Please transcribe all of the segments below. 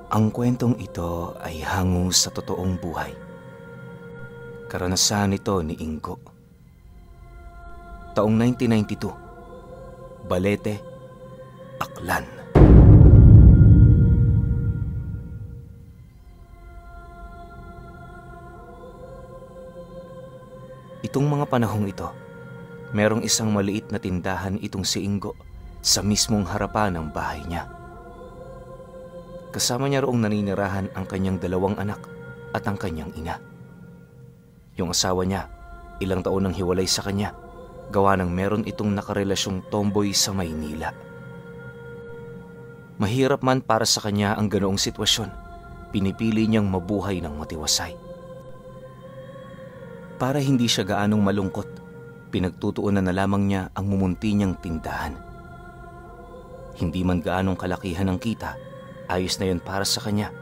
Ang kwentong ito ay hango sa totoong buhay. Karanasan ito ni Ingo. Taong 1992, Balete, Aklan. Itong mga panahong ito, merong isang maliit na tindahan itong si Ingo sa mismong harapan ng bahay niya. Kasama niya roong naninirahan ang kanyang 2 anak at ang kanyang ina. Yung asawa niya, ilang taon nang hiwalay sa kanya, gawa ng meron itong nakarelasyong tomboy sa Maynila. Mahirap man para sa kanya ang ganoong sitwasyon, pinipili niyang mabuhay ng matiwasay. Para hindi siya gaanong malungkot, pinagtutuunan na lamang niya ang mumunti niyang tindahan. Hindi man gaanong kalakihan ang kita, ayos na yun para sa kanya.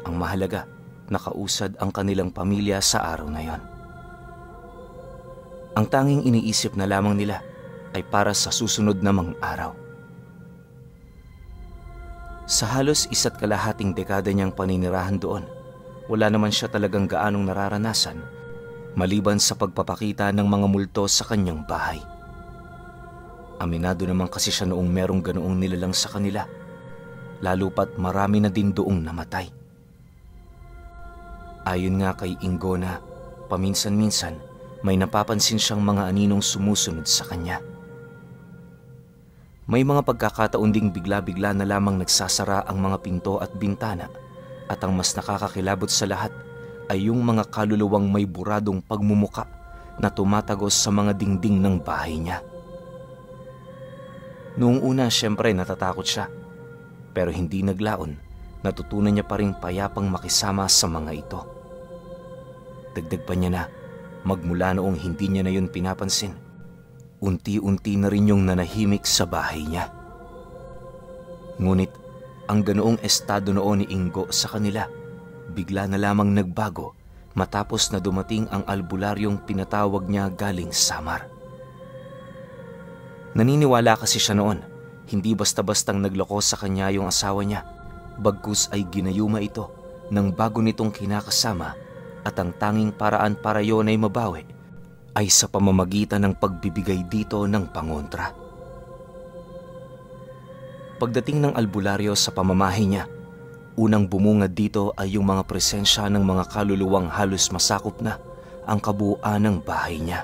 Ang mahalaga, nakausad ang kanilang pamilya sa araw na yon. Ang tanging iniisip na lamang nila ay para sa susunod na mga araw. Sa halos 1.5 dekada niyang paninirahan doon, wala naman siya talagang gaanong nararanasan maliban sa pagpapakita ng mga multo sa kanyang bahay. Aminado naman kasi siya noong merong ganoong nilalang sa kanila, lalo pat marami na din doong namatay. Ayon nga kay Ingo na paminsan-minsan may napapansin siyang mga aninong sumusunod sa kanya. May mga pagkakataon ding bigla-bigla na lamang nagsasara ang mga pinto at bintana, at ang mas nakakakilabot sa lahat ay yung mga kaluluwang may buradong pagmumuka na tumatagos sa mga dingding ng bahay niya. Noong una, siyempre natatakot siya, pero hindi naglaon, natutunan niya pa ring payapang makisama sa mga ito. Dagdag pa niya na, magmula noong hindi niya na yun pinapansin, unti-unti na rin yung nanahimik sa bahay niya. Ngunit ang ganoong estado noon ni Ingo sa kanila, bigla na lamang nagbago matapos na dumating ang albularyong pinatawag niya galing Samar. Naniniwala kasi siya noon, hindi basta-bastang nagloko sa kanya yung asawa niya, bagkus ay ginayuma ito ng bago nitong kinakasama, at ang tanging paraan para yon ay mabawi ay sa pamamagitan ng pagbibigay dito ng pangontra. Pagdating ng albularyo sa pamamahay niya, unang bumungad dito ay yung mga presensya ng mga kaluluwang halos masakop na ang kabuuan ng bahay niya.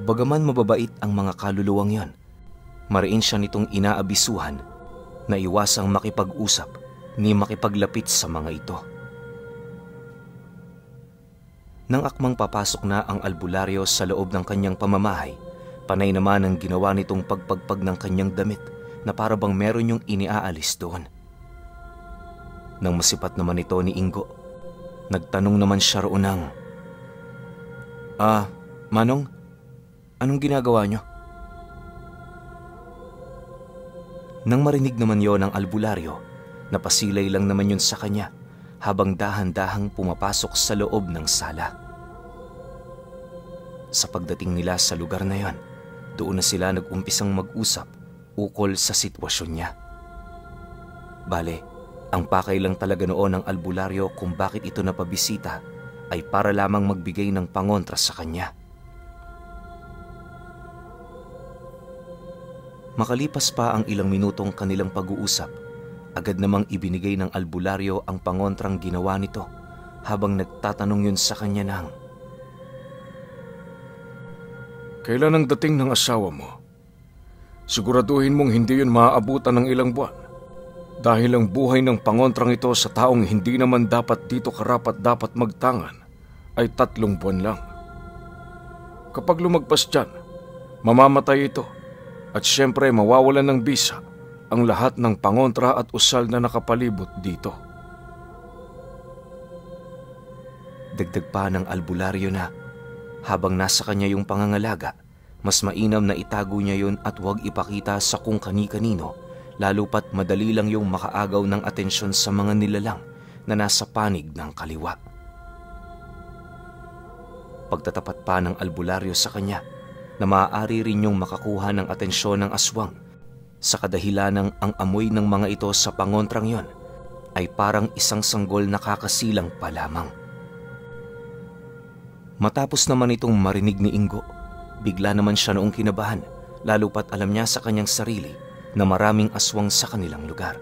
Bagaman mababait ang mga kaluluwang yon, mariin siya nitong inaabisuhan na iwasang makipag-usap ni makipaglapit sa mga ito. Nang akmang papasok na ang albularyo sa loob ng kanyang pamamahay, panay naman ang ginawa nitong pagpagpag ng kanyang damit na para bang meron yung iniaalis doon. Nang masipat naman ito ni Ingo, nagtanong naman siya roon ng, Manong, anong ginagawa niyo? Nang marinig naman yon ng albularyo, napasilay lang naman yun sa kanya habang dahan-dahang pumapasok sa loob ng sala. Sa pagdating nila sa lugar na yon, doon na sila nag-umpisang mag-usap ukol sa sitwasyon niya. Bale, ang pakay lang talaga noon ng albularyo kung bakit ito napabisita ay para lamang magbigay ng pangontra sa kanya. Makalipas pa ang ilang minutong kanilang pag-uusap, agad namang ibinigay ng albularyo ang pangontrang ginawa nito habang nagtatanong yun sa kanya ng, Kailan ang dating ng asawa mo? Siguraduhin mong hindi yun maaabutan ng ilang buwan, dahil ang buhay ng pangontrang ito sa taong hindi naman dapat dito karapat-dapat magtangan ay 3 buwan lang. Kapag lumagpas dyan, mamamatay ito, at siyempre mawawalan ng bisa ang lahat ng pangontra at usal na nakapalibot dito. Dagdag pa ng albularyo na habang nasa kanya yung pangangalaga, mas mainam na itago niya yun at huwag ipakita sa kung kani-kanino, lalo pat madali lang yung makaagaw ng atensyon sa mga nilalang na nasa panig ng kaliwa. Pagtatapat pa ng albularyo sa kanya, na maaari rin yung makakuha ng atensyon ng aswang sa kadahilanang ang amoy ng mga ito sa pangontrang yon ay parang isang sanggol na kakasilang pa lamang. Matapos naman itong marinig ni Ingo, bigla naman siya noong kinabahan, lalo pat alam niya sa kanyang sarili na maraming aswang sa kanilang lugar.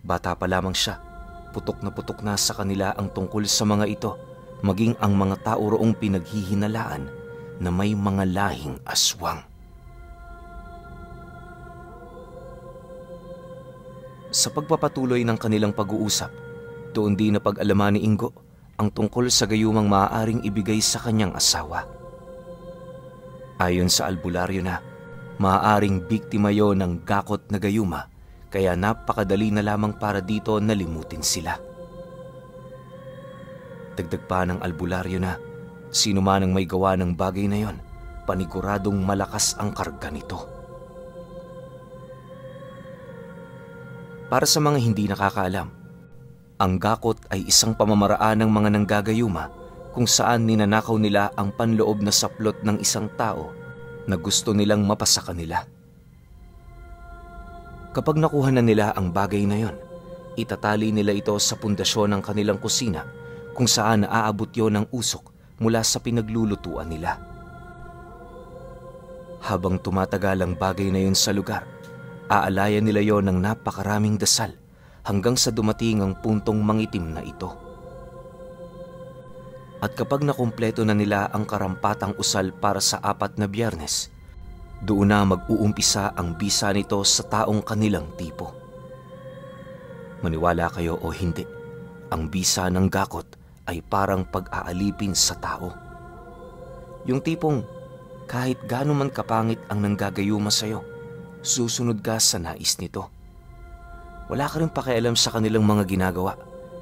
Bata pa lamang siya, putok na sa kanila ang tungkol sa mga ito, maging ang mga tao roong pinaghihinalaan na may mga lahing aswang. Sa pagpapatuloy ng kanilang pag-uusap, doon din na pag-alaman ni Ingo ang tungkol sa gayumang maaaring ibigay sa kanyang asawa. Ayon sa albularyo na, maaaring biktima yon ng gakot na gayuma, kaya napakadali na lamang para dito na limutin sila. Dagdag pa ng albularyo na, sino man ang may gawa ng bagay na yon, paniguradong malakas ang karga nito. Para sa mga hindi nakakaalam, ang gakot ay isang pamamaraan ng mga nanggagayuma kung saan ninanakaw nila ang panloob na saplot ng isang tao na gusto nilang mapasa kanila. Kapag nakuha na nila ang bagay na yon, itatali nila ito sa pundasyon ng kanilang kusina kung saan naaabot yon ng usok mula sa pinaglulutuan nila. Habang tumatagal ang bagay na yon sa lugar, aalayan nila yon ng napakaraming dasal hanggang sa dumating ang puntong mangitim na ito. At kapag nakumpleto na nila ang karampatang usal para sa 4 na Biyernes, doon na mag-uumpisa ang bisa nito sa taong kanilang tipo. Maniwala kayo o hindi, ang bisa ng gakot ay parang pag-aalipin sa tao. Yung tipong kahit gaano man kapangit ang nanggagayuma sa'yo, susunod ka sa nais nito. Wala ka rin pakialam sa kanilang mga ginagawa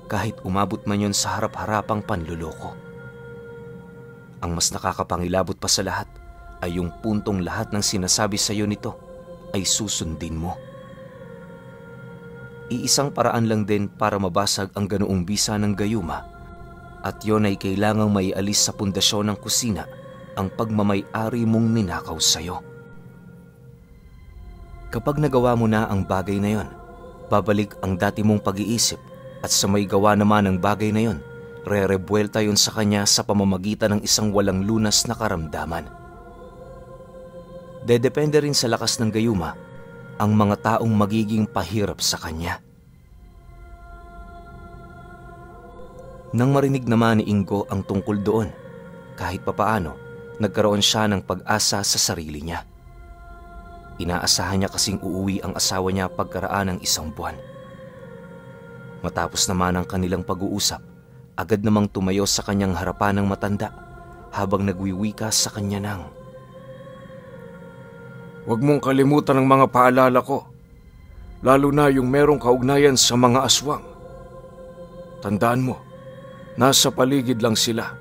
kahit umabot man yon sa harap-harapang panluloko. Ang mas nakakapangilabot pa sa lahat ay yung puntong lahat ng sinasabi sa iyo nito ay susundin mo. Iisang paraan lang din para mabasag ang ganoong bisa ng gayuma, at yon ay kailangang maialis sa pundasyon ng kusina ang pagmamay-ari mong ninakaw sa iyo. Kapag nagawa mo na ang bagay na yon, babalik ang dati mong pag-iisip at sa may gawa naman ng bagay na yon, re-rebuelta yon sa kanya sa pamamagitan ng isang walang lunas na karamdaman. Dedepende rin sa lakas ng gayuma ang mga taong magiging pahirap sa kanya. Nang marinig naman ni Ingo ang tungkol doon, kahit papaano, nagkaroon siya ng pag-asa sa sarili niya. Inaasahan niya kasing uuwi ang asawa niya pagkaraan ng 1 buwan. Matapos naman ang kanilang pag-uusap, agad namang tumayo sa kanyang harapan ng matanda habang nagwiwika sa kanya ng, "Huwag mong kalimutan ang mga paalala ko, lalo na yung merong kaugnayan sa mga aswang. Tandaan mo, nasa paligid lang sila,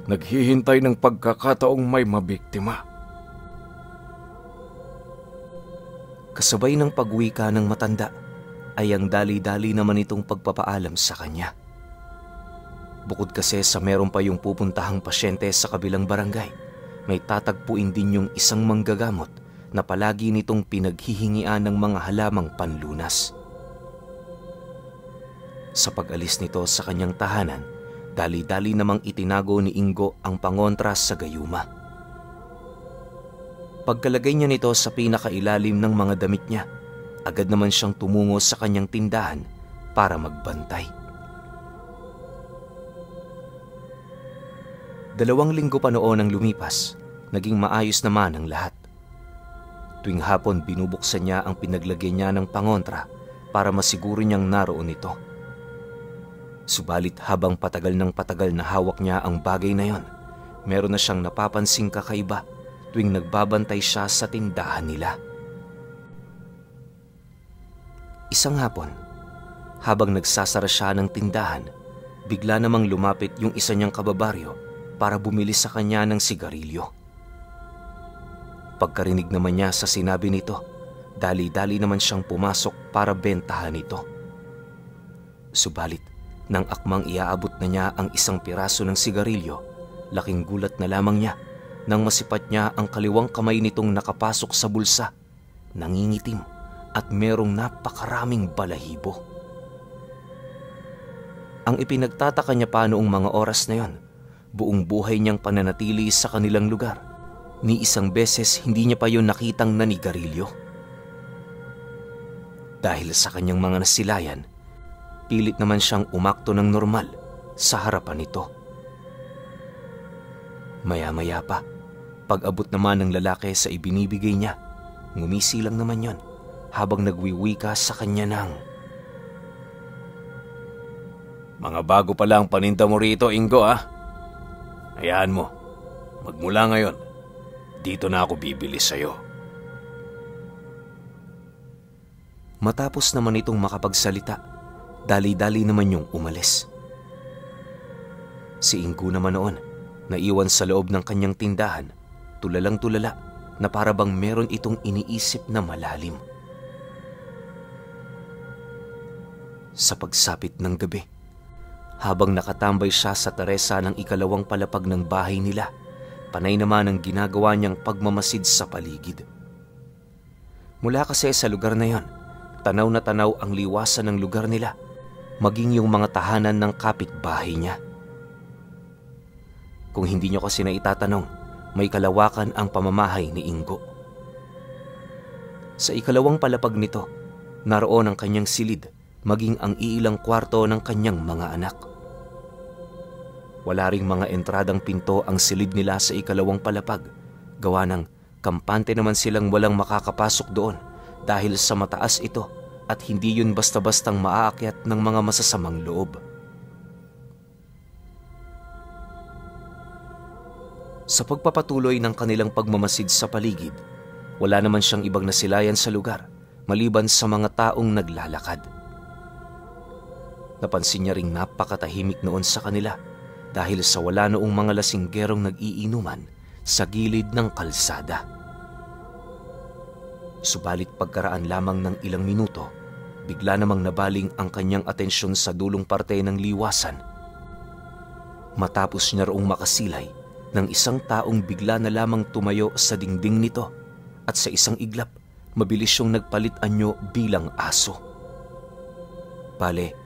naghihintay ng pagkakataong may mabiktima." Kasabay ng pagwika ng matanda ay ang dali-dali naman itong pagpapaalam sa kanya. Bukod kasi sa meron pa yung pupuntahang pasyente sa kabilang barangay, may tatagpuin din yung isang manggagamot na palagi nitong pinaghihingian ng mga halamang panlunas. Sa pag-alis nito sa kanyang tahanan, dali-dali namang itinago ni Ingo ang pangontra sa gayuma. Pagkalagay niya nito sa pinakailalim ng mga damit niya, agad naman siyang tumungo sa kanyang tindahan para magbantay. 2 linggo pa noon ang lumipas, naging maayos naman ang lahat. Tuwing hapon binubuksan niya ang pinaglagyan niya ng pangontra para masiguro niyang naroon ito. Subalit habang patagal ng patagal na hawak niya ang bagay na yon, meron na siyang napapansing kakaiba tuwing nagbabantay siya sa tindahan nila. Isang hapon, habang nagsasara siya ng tindahan, bigla namang lumapit yung isa niyang kababaryo para bumili sa kanya ng sigarilyo. Pagkarinig naman niya sa sinabi nito, dali-dali naman siyang pumasok para bentahan ito. Subalit, nang akmang iaabot na niya ang 1 piraso ng sigarilyo, laking gulat na lamang niya nang masipat niya ang kaliwang kamay nitong nakapasok sa bulsa, nangingitim at merong napakaraming balahibo. Ang ipinagtataka niya pa noong mga oras na yon, buong buhay niyang pananatili sa kanilang lugar. Ni isang beses hindi niya pa yun nakitang nanigarilyo. Dahil sa kanyang mga nasilayan, pilit naman siyang umakto ng normal sa harapan nito. Maya-maya pa, pag-abot naman ng lalaki sa ibinibigay niya, ngumisi lang naman yon habang nagwiwika sa kanya ng, "Mga bago pa lang paninda mo rito, Ingo, ah. Hayaan mo, magmula ngayon, dito na ako bibili sa'yo." Matapos naman itong makapagsalita, dali-dali naman yung umalis. Si Ingo naman noon, naiwan sa loob ng kanyang tindahan, tulalang-tulala na para bang meron itong iniisip na malalim. Sa pagsapit ng gabi, habang nakatambay siya sa teresa ng ikalawang palapag ng bahay nila, panay naman ang ginagawa niyang pagmamasid sa paligid. Mula kasi sa lugar na yon, tanaw na tanaw ang liwasan ng lugar nila, maging yung mga tahanan ng kapitbahay niya. Kung hindi niyo kasi na itatanong, may kalawakan ang pamamahay ni Ingo. Sa ikalawang palapag nito, naroon ang kanyang silid, maging ang iilang kwarto ng kanyang mga anak. Wala ring mga entradang pinto ang silid nila sa ikalawang palapag, gawa ng kampante naman silang walang makakapasok doon dahil sa mataas ito at hindi yun basta-bastang maaakyat ng mga masasamang loob. Sa pagpapatuloy ng kanilang pagmamasid sa paligid, wala naman siyang ibang nasilayan sa lugar maliban sa mga taong naglalakad. Napansin niya ring napakatahimik noon sa kanila dahil sa wala noong mga lasinggerong nag-iinuman sa gilid ng kalsada. Subalit pagkaraan lamang ng ilang minuto, bigla namang nabaling ang kanyang atensyon sa dulong parte ng liwasan. Matapos niya roong makasilay ng isang taong bigla na lamang tumayo sa dingding nito at sa isang iglap, mabilis siyang nagpalit anyo bilang aso. Bale,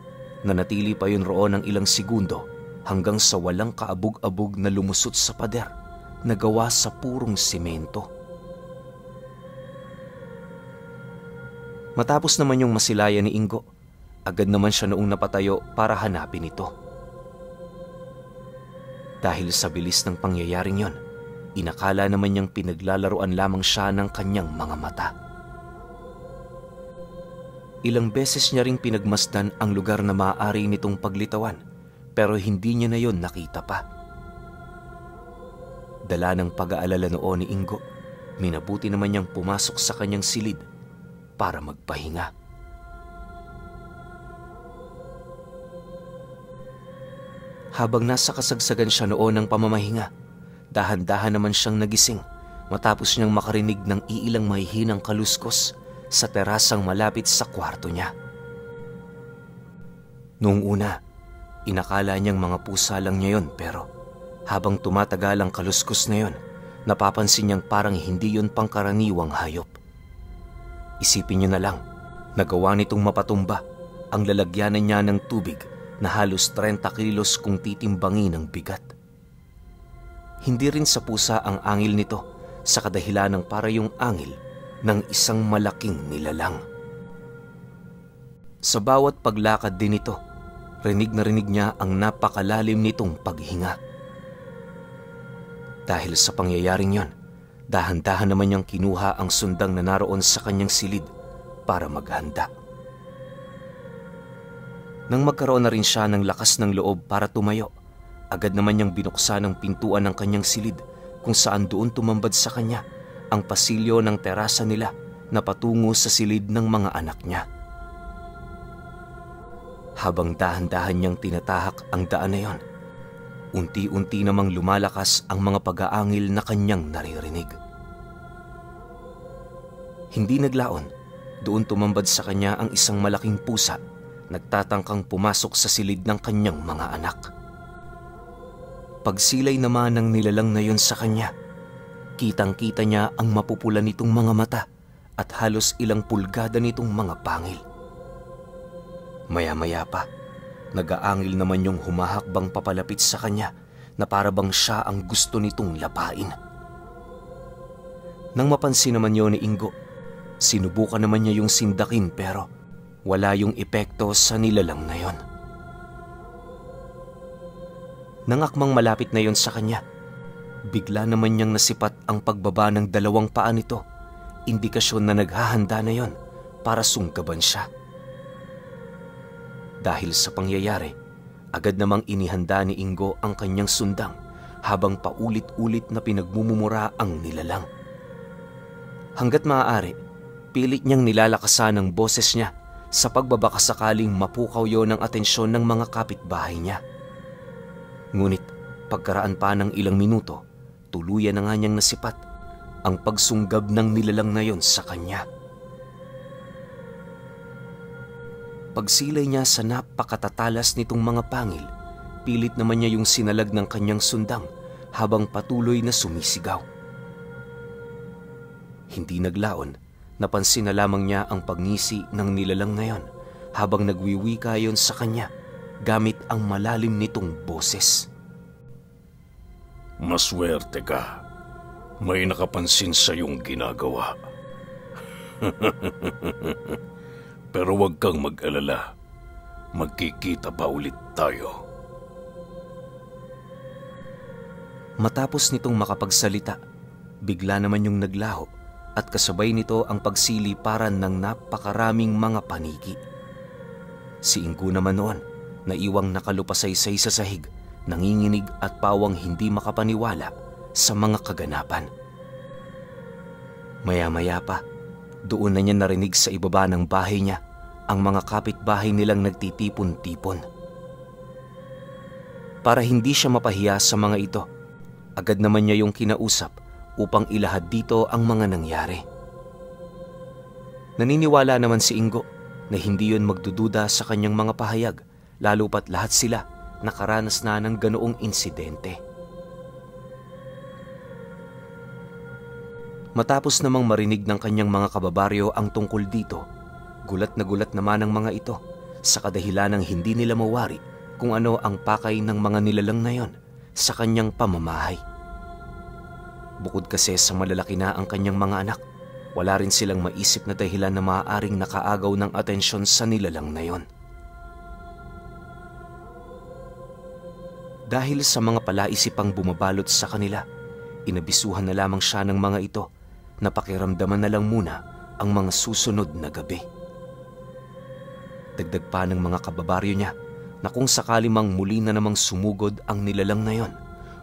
nanatili pa yun roon ng ilang segundo hanggang sa walang kaabog-abog na lumusot sa pader na gawa sa purong semento. Matapos naman yung masilayan ni Ingo, agad naman siya noong napatayo para hanapin ito. Dahil sa bilis ng pangyayaring yon, inakala naman niyang pinaglalaruan lamang siya ng kanyang mga mata. Ilang beses niya ring pinagmasdan ang lugar na maaari nitong paglitawan, pero hindi niya na yon nakita pa. Dala ng pag-aalala noon ni Ingo, minabuti naman niyang pumasok sa kanyang silid para magpahinga. Habang nasa kasagsagan siya noon ng pamamahinga, dahan-dahan naman siyang nagising matapos niyang makarinig ng iilang mahihinang kaluskos sa terasang malapit sa kwarto niya. Noong una, inakala niyang mga pusa lang niya yon, pero habang tumatagal ang kaluskos na yon, napapansin niyang parang hindi yon pangkaraniwang hayop. Isipin niyo na lang, nagawa nitong mapatumba ang lalagyanan niya ng tubig na halos 30 kilos kung titimbangin ang bigat. Hindi rin sa pusa ang angil nito sa kadahilan ng para yung angil ng isang malaking nilalang. Sa bawat paglakad din nito, rinig na rinig niya ang napakalalim nitong paghinga. Dahil sa pangyayaring yon, dahan-dahan naman niyang kinuha ang sundang na naroon sa kanyang silid para maghanda. Nang magkaroon na rin siya ng lakas ng loob para tumayo, agad naman niyang binuksan ang pintuan ng kanyang silid kung saan doon tumambad sa kanya ang pasilyo ng terasa nila na patungo sa silid ng mga anak niya. Habang dahan-dahan niyang tinatahak ang daan na yon, unti-unti namang lumalakas ang mga pag-aangil na kanyang naririnig. Hindi naglaon, doon tumambad sa kanya ang isang malaking pusa, nagtatangkang pumasok sa silid ng kanyang mga anak. Pagsilay naman ng nilalang na yon sa kanya, kitang-kita niya ang mapupula nitong mga mata at halos ilang pulgada nitong mga pangil. Maya-maya pa, nag-aangil naman yung humahakbang papalapit sa kanya na para bang siya ang gusto nitong lapain. Nang mapansin naman yun ni Ingo, sinubukan naman niya yung sindakin pero wala yung epekto sa nilalang na yon. Nang akmang malapit na yon sa kanya, bigla naman niyang nasipat ang pagbaba ng dalawang paa nito, indikasyon na naghahanda na yon para sunggaban siya. Dahil sa pangyayari, agad namang inihanda ni Ingo ang kanyang sundang habang paulit-ulit na pinagmumura ang nilalang. Hanggat maaari, pilit niyang nilalakasan ang boses niya sa pagbabaka sakaling mapukaw yon ng atensyon ng mga kapitbahay niya. Ngunit pagkaraan pa ng ilang minuto, tuluyan na nga niyang nasipat ang pagsunggab ng nilalang na yon sa kanya. Pagsilay niya sa napakatatalas nitong mga pangil, pilit naman niya yung sinalag ng kanyang sundang habang patuloy na sumisigaw. Hindi naglaon, napansin na lamang niya ang pagngisi ng nilalang na yon habang nagwiwika yon sa kanya gamit ang malalim nitong boses. Maswerte ka. May nakapansin sa iyong ginagawa. Pero huwag kang mag-alala. Magkikita pa ulit tayo. Matapos nitong makapagsalita, bigla naman yung naglaho at kasabay nito ang pagsiliparan ng napakaraming mga paniki. Si Ingo naman noon, naiwang nakalupasaysay sa sahig, nanginginig at pawang hindi makapaniwala sa mga kaganapan. Maya-maya pa, doon na niya narinig sa ibaba ng bahay niya ang mga kapitbahay nilang nagtitipon-tipon. Para hindi siya mapahiya sa mga ito, agad naman niya yung kinausap upang ilahad dito ang mga nangyari. Naniniwala naman si Ingo na hindi yun magdududa sa kanyang mga pahayag, lalo pat lahat sila nakaranas na ng ganoong insidente. Matapos namang marinig ng kanyang mga kababaryo ang tungkol dito, gulat naman ang mga ito sa kadahilanang hindi nila mawari kung ano ang pakay ng mga nilalang na yon sa kanyang pamamahay. Bukod kasi sa malalaki na ang kanyang mga anak, wala rin silang maisip na dahilan na maaaring nakaagaw ng atensyon sa nilalang na yon. Dahil sa mga palaisipang bumabalot sa kanila, inabisuhan na lamang siya ng mga ito na pakiramdaman na lang muna ang mga susunod na gabi. Dagdag pa ng mga kababaryo niya na kung sakali mang muli na namang sumugod ang nilalang na yon,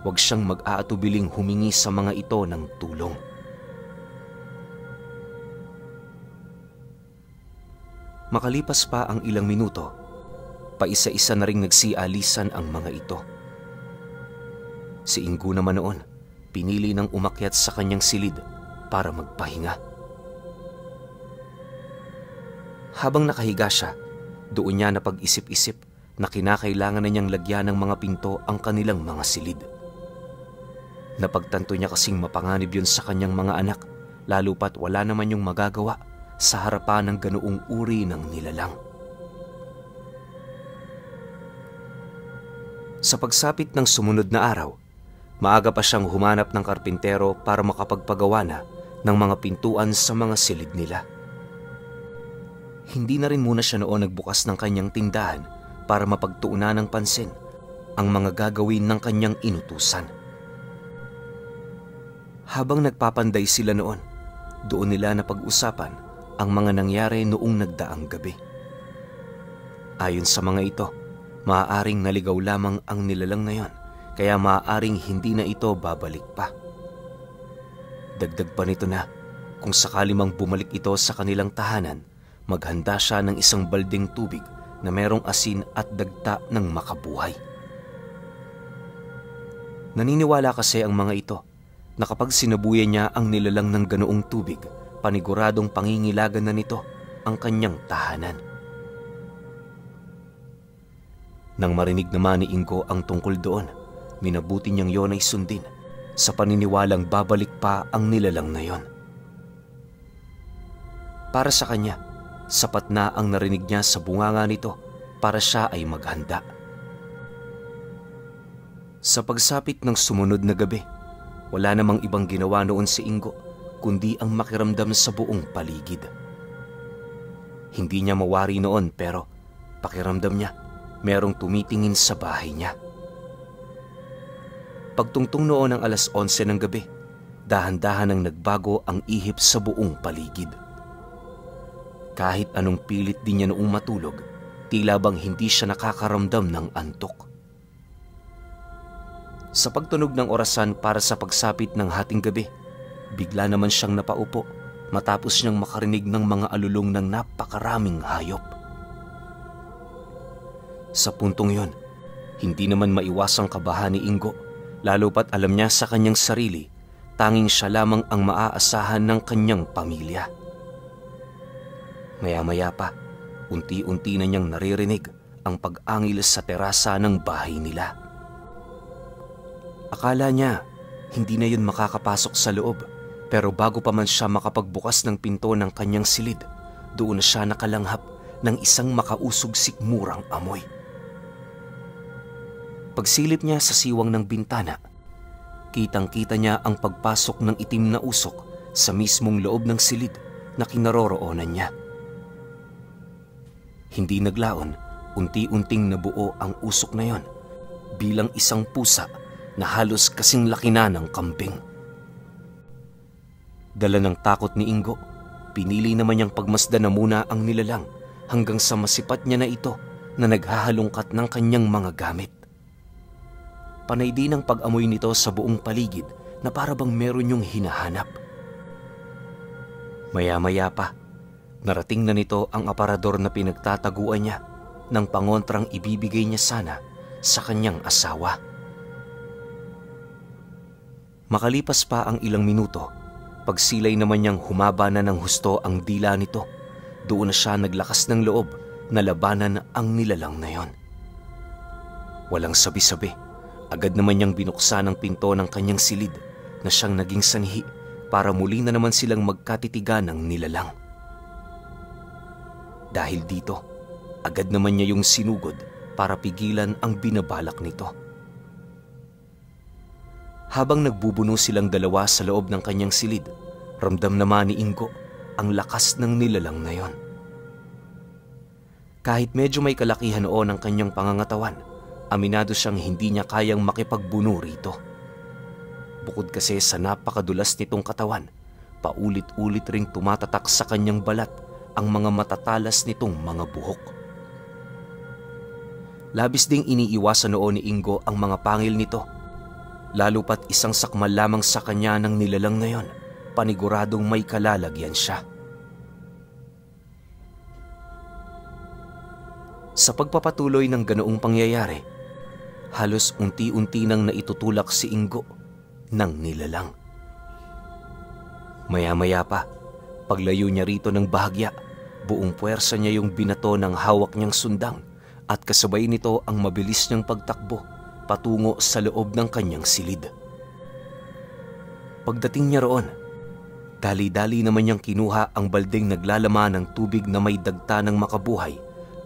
huwag siyang mag-aatubiling humingi sa mga ito ng tulong. Makalipas pa ang ilang minuto, paisa-isa na ring nagsialisan ang mga ito. Si Ingo naman noon, pinili ng umakyat sa kanyang silid para magpahinga. Habang nakahiga siya, doon niya napag-isip-isip na kinakailangan na niyang lagyan ng mga pinto ang kanilang mga silid. Napagtanto niya kasing mapanganib yun sa kanyang mga anak, lalo pat wala naman yung magagawa sa harapan ng ganoong uri ng nilalang. Sa pagsapit ng sumunod na araw, maaga pa siyang humanap ng karpintero para makapagpagawa na ng mga pintuan sa mga silid nila. Hindi na rin muna siya noon nagbukas ng kanyang tindahan para mapagtuunan ng pansin ang mga gagawin ng kanyang inutusan. Habang nagpapanday sila noon, doon nila napag-usapan ang mga nangyari noong nagdaang gabi. Ayon sa mga ito, maaaring naligaw lamang ang nilalang na yon, kaya maaaring hindi na ito babalik pa. Dagdag pa nito na kung sakali mang bumalik ito sa kanilang tahanan, maghanda siya ng isang balding tubig na merong asin at dagta ng makabuhay. Naniniwala kasi ang mga ito na kapag sinabuyan niya ang nilalang ng ganoong tubig, paniguradong pangingilagan na nito ang kanyang tahanan. Nang marinig naman ni Ingo ang tungkol doon, minabuti niyang yon ay sundin sa paniniwalang babalik pa ang nilalang na yon. Para sa kanya, sapat na ang narinig niya sa bunganga nito para siya ay maghanda. Sa pagsapit ng sumunod na gabi, wala namang ibang ginawa noon si Ingo kundi ang makiramdam sa buong paligid. Hindi niya mawari noon pero pakiramdam niya merong tumitingin sa bahay niya. Pagtungtong noon ng 11:11 ng gabi, dahan-dahan ang nagbago ang ihip sa buong paligid. Kahit anong pilit din niya noong matulog, tila bang hindi siya nakakaramdam ng antok. Sa pagtunog ng orasan para sa pagsapit ng hating gabi, bigla naman siyang napaupo matapos niyang makarinig ng mga alulong ng napakaraming hayop. Sa puntong yon, hindi naman maiwasang kabahan ni Ingo, lalo pat alam niya sa kanyang sarili, tanging siya lamang ang maaasahan ng kanyang pamilya. Maya-maya pa, unti-unti na niyang naririnig ang pag-angil sa terasa ng bahay nila. Akala niya, hindi na yun makakapasok sa loob, pero bago pa man siya makapagbukas ng pinto ng kanyang silid, doon na siya nakalanghap ng isang makausog sikmurang amoy. Pagsilip niya sa siwang ng bintana, kitang-kita niya ang pagpasok ng itim na usok sa mismong loob ng silid na kinaroroonan niya. Hindi naglaon, unti-unting nabuo ang usok na yon bilang isang pusa na halos kasing laki na ng kambing. Dala ng takot ni Ingo, pinili naman niyang pagmasdan na muna ang nilalang hanggang sa masipat niya na ito na naghahalungkat ng kanyang mga gamit. Panay din ang pag-amoy nito sa buong paligid na para bang meron yung hinahanap. Maya-maya pa, narating na nito ang aparador na pinagtataguan niya ng pangontrang ibibigay niya sana sa kanyang asawa. Makalipas pa ang ilang minuto, pagsilay naman niyang humaba na ng husto ang dila nito, doon na siya naglakas ng loob na labanan ang nilalang na yon. Walang sabi-sabi, agad naman niyang binuksan ang pinto ng kanyang silid na siyang naging sanhi para muli na naman silang magkatitigan ng nilalang. Dahil dito, agad naman niya yung sinugod para pigilan ang binabalak nito. Habang nagbubuno silang dalawa sa loob ng kanyang silid, ramdam naman ni Ingo ang lakas ng nilalang na yon. Kahit medyo may kalakihan noon ang kanyang pangangatawan, aminado siyang hindi niya kayang makipagbuno rito. Bukod kasi sa napakadulas nitong katawan, paulit-ulit ring tumatatak sa kanyang balat ang mga matatalas nitong mga buhok. Labis ding iniiwasan noon ni Ingo ang mga pangil nito, lalo pat isang sakmal lamang sa kanya ng nilalang na yon, paniguradong may kalalagyan siya. Sa pagpapatuloy ng ganoong pangyayari, halos unti-unti nang naitutulak si Ingo ng nilalang. Maya-maya pa, paglayo niya rito ng bahagya, buong puwersa niya yung binato ng hawak niyang sundang at kasabay nito ang mabilis niyang pagtakbo patungo sa loob ng kanyang silid. Pagdating niya roon, dali-dali naman niyang kinuha ang baldeng naglalaman ng tubig na may dagta ng makabuhay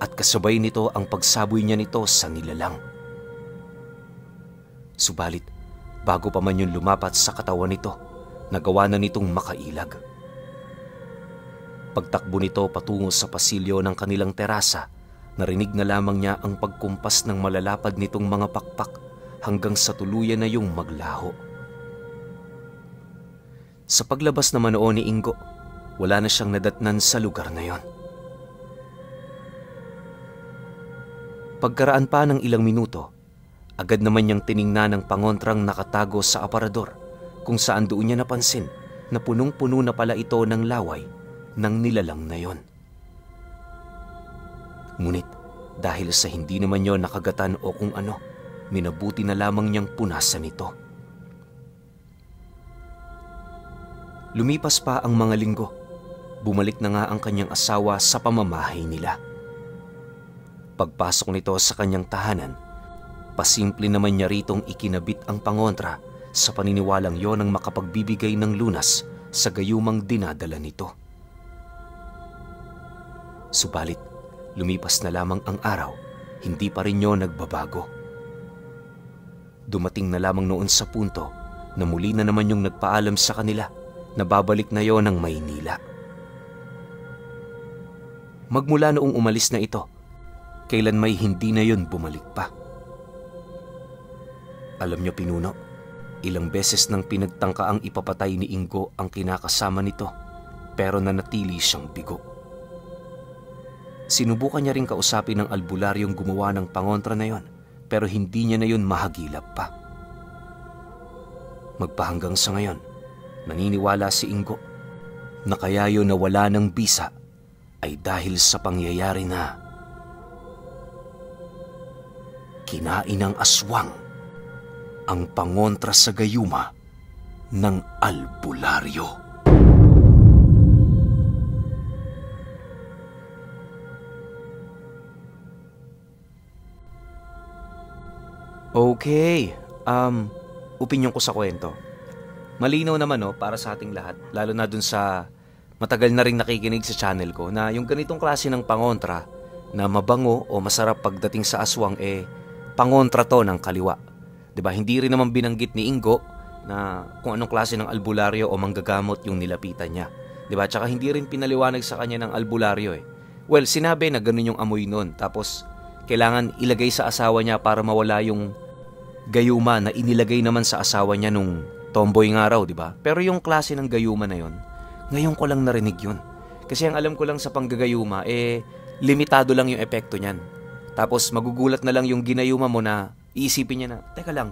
at kasabay nito ang pagsaboy niya nito sa nilalang. Subalit, bago pa man yun lumapat sa katawan nito, nagawa na nitong makailag. Pagtakbo nito patungo sa pasilyo ng kanilang terasa, narinig na lamang niya ang pagkumpas ng malalapad nitong mga pakpak hanggang sa tuluyan na yung maglaho. Sa paglabas naman noon ni Ingo, wala na siyang nadatnan sa lugar na yon. Pagkaraan pa ng ilang minuto, agad naman niyang tiningnan ng pangontrang nakatago sa aparador kung saan doon niya napansin na punong-puno na pala ito ng laway ng nilalang na yon. Ngunit dahil sa hindi naman yon nakagatan o kung ano, minabuti na lamang niyang punasan ito. Lumipas pa ang mga linggo, bumalik na nga ang kanyang asawa sa pamamahay nila. Pagpasok nito sa kanyang tahanan, pasimple naman niya ritong ikinabit ang pangontra sa paniniwalang yon ang makapagbibigay ng lunas sa gayumang dinadala nito. Subalit, lumipas na lamang ang araw, hindi pa rin yun nagbabago. Dumating na lamang noon sa punto na muli na naman yung nagpaalam sa kanila na babalik na yon ng Maynila. Magmula noong umalis na ito, kailan may hindi na yun bumalik pa. Alam niyo, Pinuno, ilang beses nang pinagtangka ang ipapatay ni Ingo ang kinakasama nito, pero nanatili siyang bigo. Sinubukan niya rin kausapin ng albularyong gumawa ng pangontra na yon, pero hindi niya na yun mahagilap pa. Magpahanggang sa ngayon, naniniwala si Ingo na kaya yun nawala ng bisa ay dahil sa pangyayari na kinain ng aswang ang pangontra sa gayuma ng albularyo. Okay, opinyon ko sa kwento. Malinaw naman para sa ating lahat, lalo na dun sa matagal na rin nakikinig sa channel ko, na yung ganitong klase ng pangontra na mabango o masarap pagdating sa aswang, pangontra to ng kaliwa. Diba? Hindi rin naman binanggit ni Ingo na kung anong klase ng albularyo o manggagamot yung nilapitan niya. Diba? Tsaka hindi rin pinaliwanag sa kanya ng albularyo Well, sinabi na ganun yung amoy nun, tapos kailangan ilagay sa asawa niya para mawala yung gayuma na inilagay naman sa asawa niya nung tomboy nga raw, diba? Pero yung klase ng gayuma na yon, ngayon ko lang narinig yun. Kasi ang alam ko lang sa panggagayuma, limitado lang yung epekto niyan. Tapos magugulat na lang yung ginayuma mo na iisipin niya na, teka lang,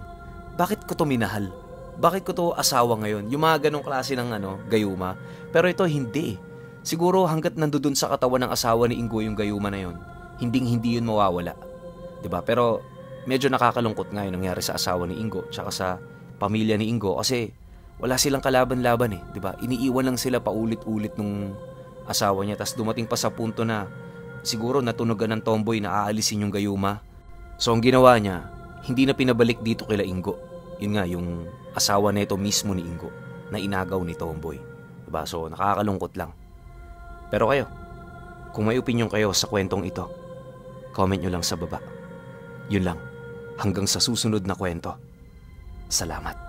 bakit ko to minahal? Bakit ko to asawa ngayon? Yung mga ganong klase ng gayuma. Pero ito hindi. Siguro hanggat nandoon sa katawan ng asawa ni Ingo yung gayuma na yon, hindi yun mawawala. Diba? Pero medyo nakakalungkot nga yung nangyari sa asawa ni Ingo tsaka sa pamilya ni Ingo kasi wala silang kalaban-laban diba? Iniiwan lang sila paulit-ulit nung asawa niya, tas dumating pa sa punto na siguro natunugan ng tomboy na aalisin yung gayuma. So ang ginawa niya, hindi na pinabalik dito kila Ingo. Yun nga, yung asawa nito mismo ni Ingo na inagaw ni tomboy. Diba? So nakakalungkot lang. Pero kayo, kung may opinion kayo sa kwentong ito, comment nyo lang sa baba. Yun lang. Hanggang sa susunod na kwento. Salamat.